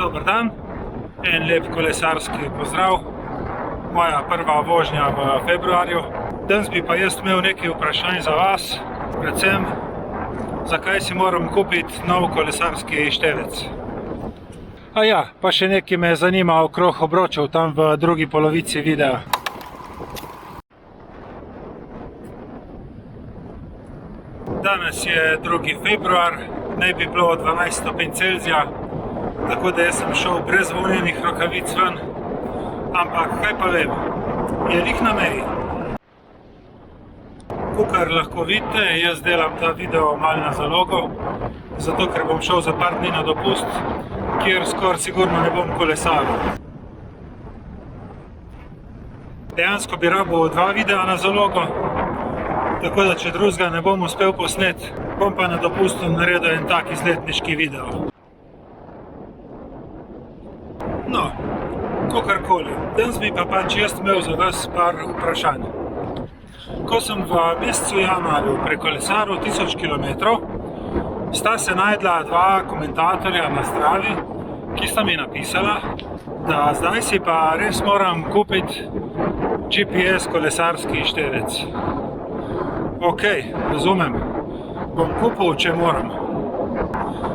Dober dan, en lep kolesarski pozdrav. Moja prva vožnja v februarju. Danes bi pa jaz imel nekaj vprašanj za vas, predvsem zakaj si moram kupiti nov kolesarski števec. A ja, pa še nekaj me zanima okrog obročev tam v drugi polovici videa. Danes je 2. februar, naj bi bilo 12 stopinj Celzija, tako da jaz sem šel brez volnenih rokavic ven, ampak kaj pa vem, je lih na meji. Kakor lahko vidite, jaz delam ta video malo na zalogo, zato ker bom šel za par dni na dopust, kjer skoraj sigurno ne bom kolesaril. Dejansko bi rabil 2 videa na zalogo, tako da če drugega ne bom uspel posnet, bom pa na dopustu naredil en tak izletniški video. No, kakorkoli, danes bi pa pač jaz imel za vas par vprašanj. Ko sem v mesecu januarju prekolesaril 1000 km, sta se najdla 2 komentatorja na Stravi, ki sta mi napisala, da zdaj si pa res moram kupiti GPS kolesarski števec. Ok, razumem, bom kupil, če moram.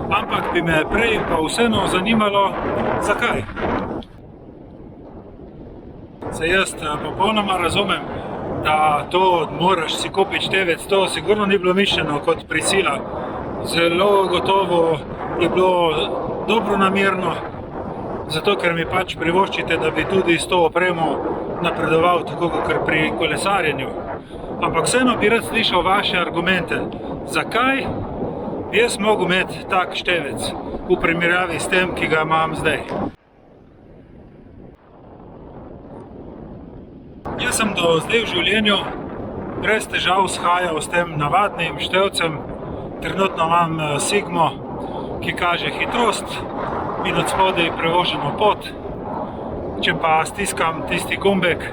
Ampak bi me prej pa vseeno zanimalo, zakaj. Se jaz popolnoma razumem, da to moraš si kupiti števec, to sigurno ni bilo mišljeno kot prisila. Zelo gotovo je bilo dobronamerno, zato ker mi pač privoščite, da bi tudi s to opremo napredoval tako kot pri kolesarjenju. Ampak vseeno bi rad slišal vaše argumente, zakaj bi jaz mogel imeti tak števec v primerjavi s tem, ki ga imam zdaj. Jaz sem do zdaj v življenju brez težav shajal s tem navadnim števcem. Trenutno imam Sigmo, ki kaže hitrost in od spodaj prevoženo pot. Če pa stiskam tisti gumbek,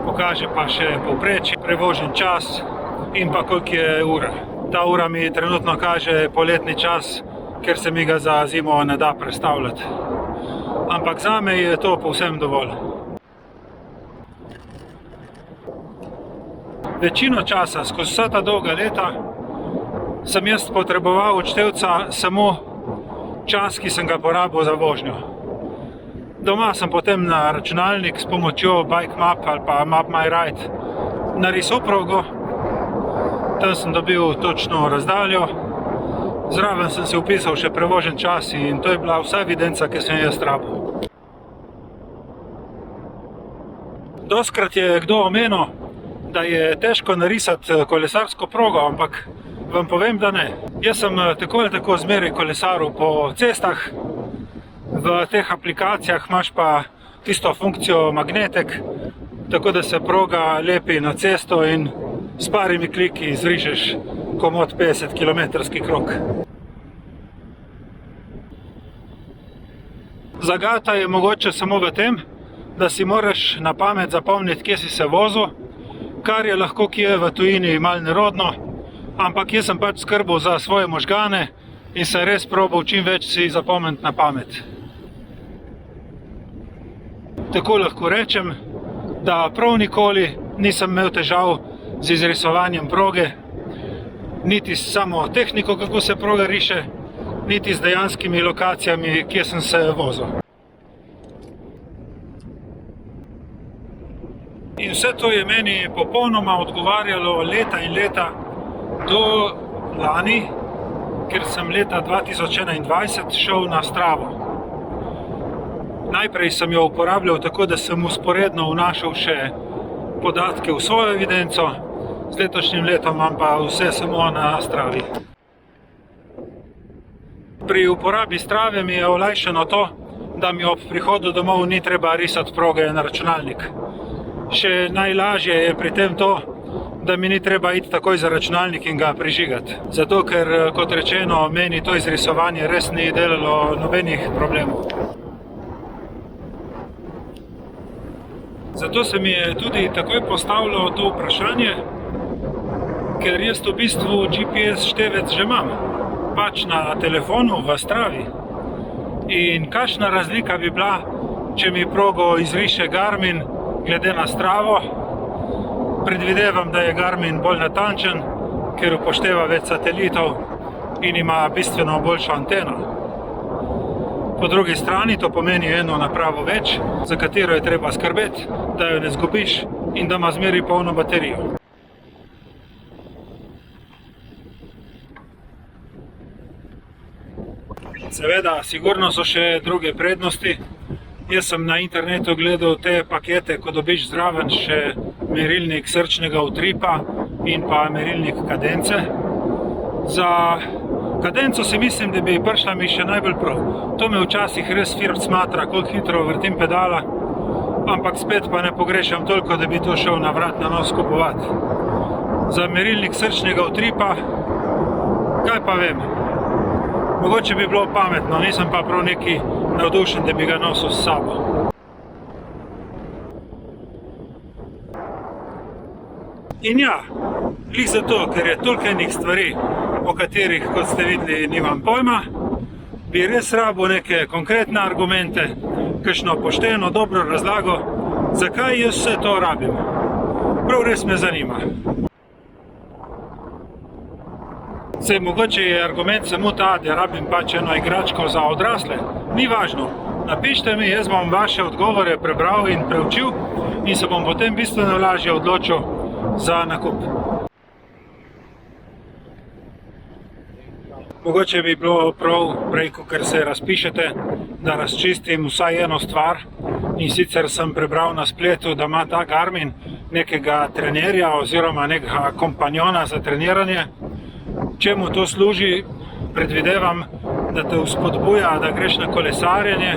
pokaže pa še povprečje, prevožen čas in pa koliko je ura. Ta ura mi trenutno kaže poletni čas, ker se mi ga za zimo ne da prestavljati. Ampak zame je to povsem dovolj. Večino časa, skozi vsa ta dolga leta, sem jaz potreboval od števca samo čas, ki sem ga porabil za vožnjo. Doma sem potem na računalnik s pomočjo Bike Map ali pa Map My Ride narisal progo, tam sem dobil točno razdaljo, zraven sem si vpisal še prevožen čas in to je bila vsa evidenca, ki sem jaz rabil. Dostikrat je kdo omenil, da je težko narisati kolesarsko progo, ampak vam povem, da ne. Jaz sem tako ali tako zmeraj kolesaril po cestah. V teh aplikacijah imaš pa tisto funkcijo magnetek, tako da se proga lepi na cesto in s parimi kliki izrižeš komot 50 km krog. Zagata je mogoče samo v tem, da si moraš na pamet zapomniti, kje si se vozil, kar je lahko kje v tujini malo nerodno, ampak jaz sem pač skrbel za svoje možgane in sem res probal čim več si zapomniti na pamet. Tako lahko rečem, da prav nikoli nisem imel težav z izrisovanjem proge, niti s samo tehniko, kako se proga riše, niti z dejanskimi lokacijami, kje sem se vozil. In vse to je meni popolnoma odgovarjalo leta in leta do lani, ker sem leta 2021 šel na Stravo. Najprej sem jo uporabljal tako, da sem vzporedno vnašal še podatke v svojo evidenco, z letošnjim letom imam pa vse samo na Stravi. Pri uporabi Strave mi je olajšano to, da mi ob prihodu domov ni treba risati proge na računalnik. Še najlažje je pri tem to, da mi ni treba iti takoj za računalnik in ga prižigati. Zato, ker, kot rečeno, meni to izrisovanje res ni delalo nobenih problemov. Zato se mi je tudi takoj postavilo to vprašanje, ker jaz v bistvu GPS števec že imam. Pač na telefonu v Stravi. In kakšna razlika bi bila, če mi progo izriše Garmin glede na Stravo. Predvidevam, da je Garmin bolj natančen, ker upošteva več satelitov in ima bistveno boljšo anteno. Po drugi strani to pomeni eno napravo več, za katero je treba skrbeti, da jo ne zgubiš in da ima zmeri polno baterijo. Seveda, sigurno so še druge prednosti. Jaz sem na internetu gledal te pakete, ko dobiš zraven še merilnik srčnega utripa in pa merilnik kadence. Za kadenco si mislim, da bi prišla mi še najbolj prav. To me včasih res firm smatra, koliko hitro vrtim pedala, ampak spet pa ne pogrešam toliko, da bi to šel na vrat na nos kupovati. Za merilnik srčnega utripa, kaj pa vem, mogoče bi bilo pametno, nisem pa prav neki navdušen, da bi ga nosil s sabo. In ja, glih zato, ker je toliko enih stvari, o katerih, kot ste videli, nimam pojma, bi res rabil neke konkretne argumente, kakšno pošteno, dobro razlago, zakaj jaz vse to rabim. Prav res me zanima. Sej mogoče je argument samo ta, da rabim pač eno igračko za odrasle. Ni važno. Napišite mi, jaz bom vaše odgovore prebral in preučil in se bom potem bistveno lažje odločil za nakup. Mogoče bi bilo prav, prej, kakor se razpišete, da razčistim vsaj eno stvar. In sicer sem prebral na spletu, da ima ta Garmin nekega trenerja oziroma nekega kompanjona za treniranje. Čemu to služi? Predvidevam, da te vzpodbuja, da greš na kolesarjenje.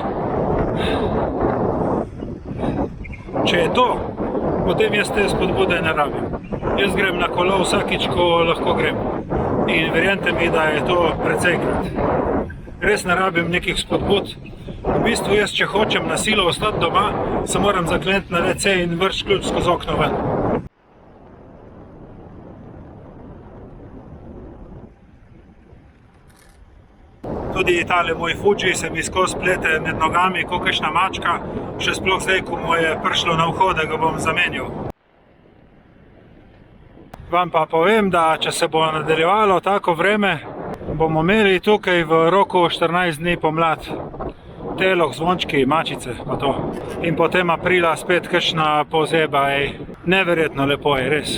Če je to, potem jaz te spodbude ne rabim. Jaz grem na kolo vsakič, ko lahko grem. In verjemite mi, da je to precejkrat. Res ne rabim nekih spodbud. V bistvu jaz, če hočem na silo ostati doma, se moram zakleniti na WC in vrč ključ skozi okno ven. Tudi tale moj Fuji se mi skozi plete med nogami, kot kakšna mačka, še sploh zdaj, ko mu je prišlo na uho, da ga bom zamenjal. Vam pa povem, da če se bo nadaljevalo tako vreme, bomo imeli tukaj v roku 14 dni pomlad. Teloh, zvončki, mačice pa to. In potem aprila spet kakšna pozeba, neverjetno lepo je, res.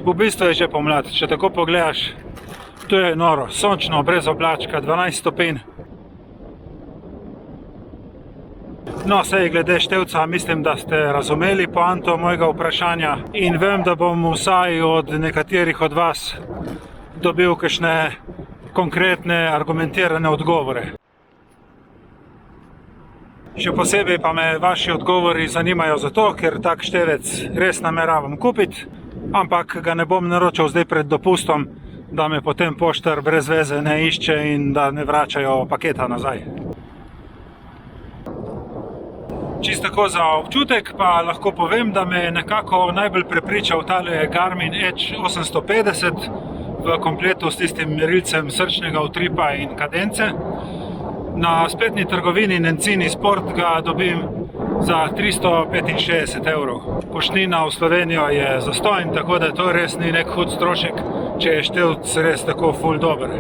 V bistvu je že pomlad, če tako pogledaš. To je noro, sončno, brez oblačka, 12 stopinj. No, sej glede števca, mislim, da ste razumeli poanto mojega vprašanja in vem, da bom vsaj od nekaterih od vas dobil kakšne konkretne, argumentirane odgovore. Še posebej pa me vaši odgovori zanimajo zato, ker tak števec res nameravam kupiti, ampak ga ne bom naročal zdaj pred dopustom, da me potem poštar brez veze ne išče in da ne vračajo paketa nazaj. Čisto tako za občutek pa lahko povem, da me je nekako najbolj prepričal tale Garmin Edge 850 v kompletu s tistim merilcem srčnega utripa in kadence. Na spletni trgovini Nencini Sport ga dobim za 365 evrov. Poštnina v Slovenijo je zastonj, tako da to res ni nek hud strošek, če je števc res tako ful dober.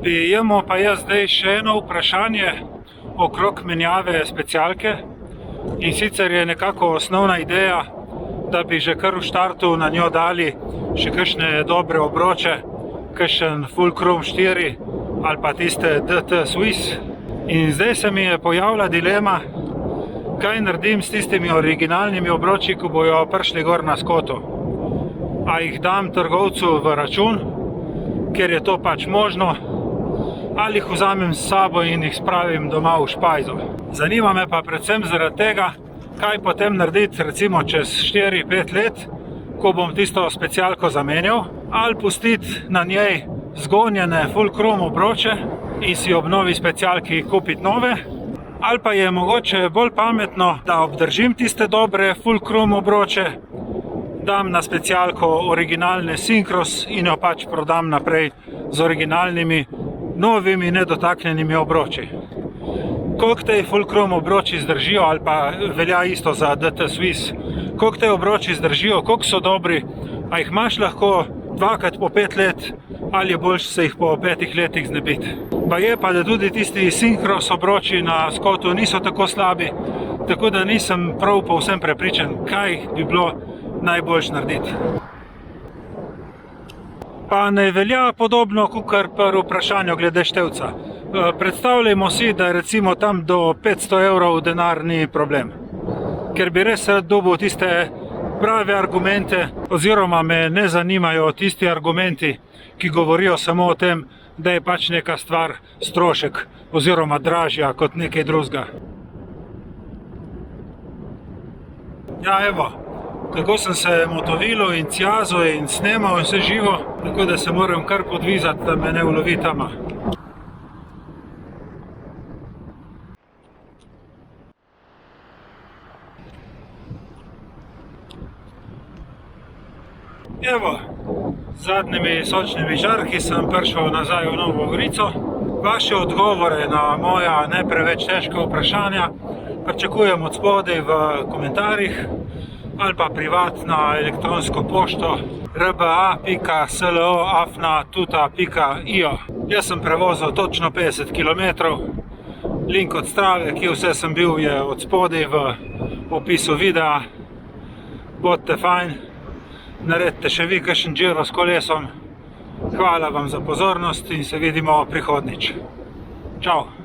Bi imel pa jaz zdaj še eno vprašanje okrog menjave specialke. In sicer je nekako osnovna ideja, da bi že kar v štartu na njo dali še kakšne dobre obroče, kakšen Fulcrum 4 ali pa tiste DT Swiss. In zdaj se mi je pojavila dilema, kaj naredim s tistimi originalnimi obroči, ko bojo prišli gor na Skoto. A jih dam trgovcu v račun, ker je to pač možno, ali jih vzamem s sabo in jih spravim doma v špajzo. Zanima me pa predvsem zaradi tega, kaj potem narediti recimo čez 4-5 let, ko bom tisto specialko zamenjal, ali pustiti na njej zgonjene Fulcrum obroče in si ob novi specialki kupiti nove, ali pa je mogoče bolj pametno, da obdržim tiste dobre Fulcrum obroče, dam na specialko originalne Syncros in jo pač prodam naprej z originalnimi novimi nedotaknjenimi obroči. Koliko te Fulcrum obroči zdržijo, ali pa velja isto za DT Swiss, koliko te obroči zdržijo, koliko so dobri, a jih imaš lahko dvakrat po 5 let, ali je boljše se jih po 5 letih znebiti. Pa je pa, da tudi tisti Synchros obroči na Scottu niso tako slabi, tako da nisem prav povsem prepričan, kaj bi bilo najboljše narediti. Pa ne velja podobno kakor pri vprašanju glede števca. Predstavljajmo si, da recimo tam do 500 evrov denar ni problem. Ker bi res rad dobil tiste prave argumente, oziroma me ne zanimajo tisti argumenti, ki govorijo samo o tem, da je pač neka stvar strošek oziroma dražja kot nekaj drugega. Ja, evo, tako sem se motovilo in cjazil in snemal in vse živo, tako da se moram kar podvizati, da me ne ulovi tama. Evo, z zadnjimi sočnimi žarki sem prišel nazaj v Novo Gorico. Vaše odgovore na moja ne preveč težka vprašanja pričakujem od spodaj v komentarjih ali pa privat na elektronsko pošto rba.slo@tuta.io. Jaz sem prevozil točno 50 km, link od Strave, kje vse sem bil, je od spodaj v opisu videa. Bodite fajn, naredite še vi kakšen giro s kolesom. Hvala vam za pozornost in se vidimo prihodnjič. Čau!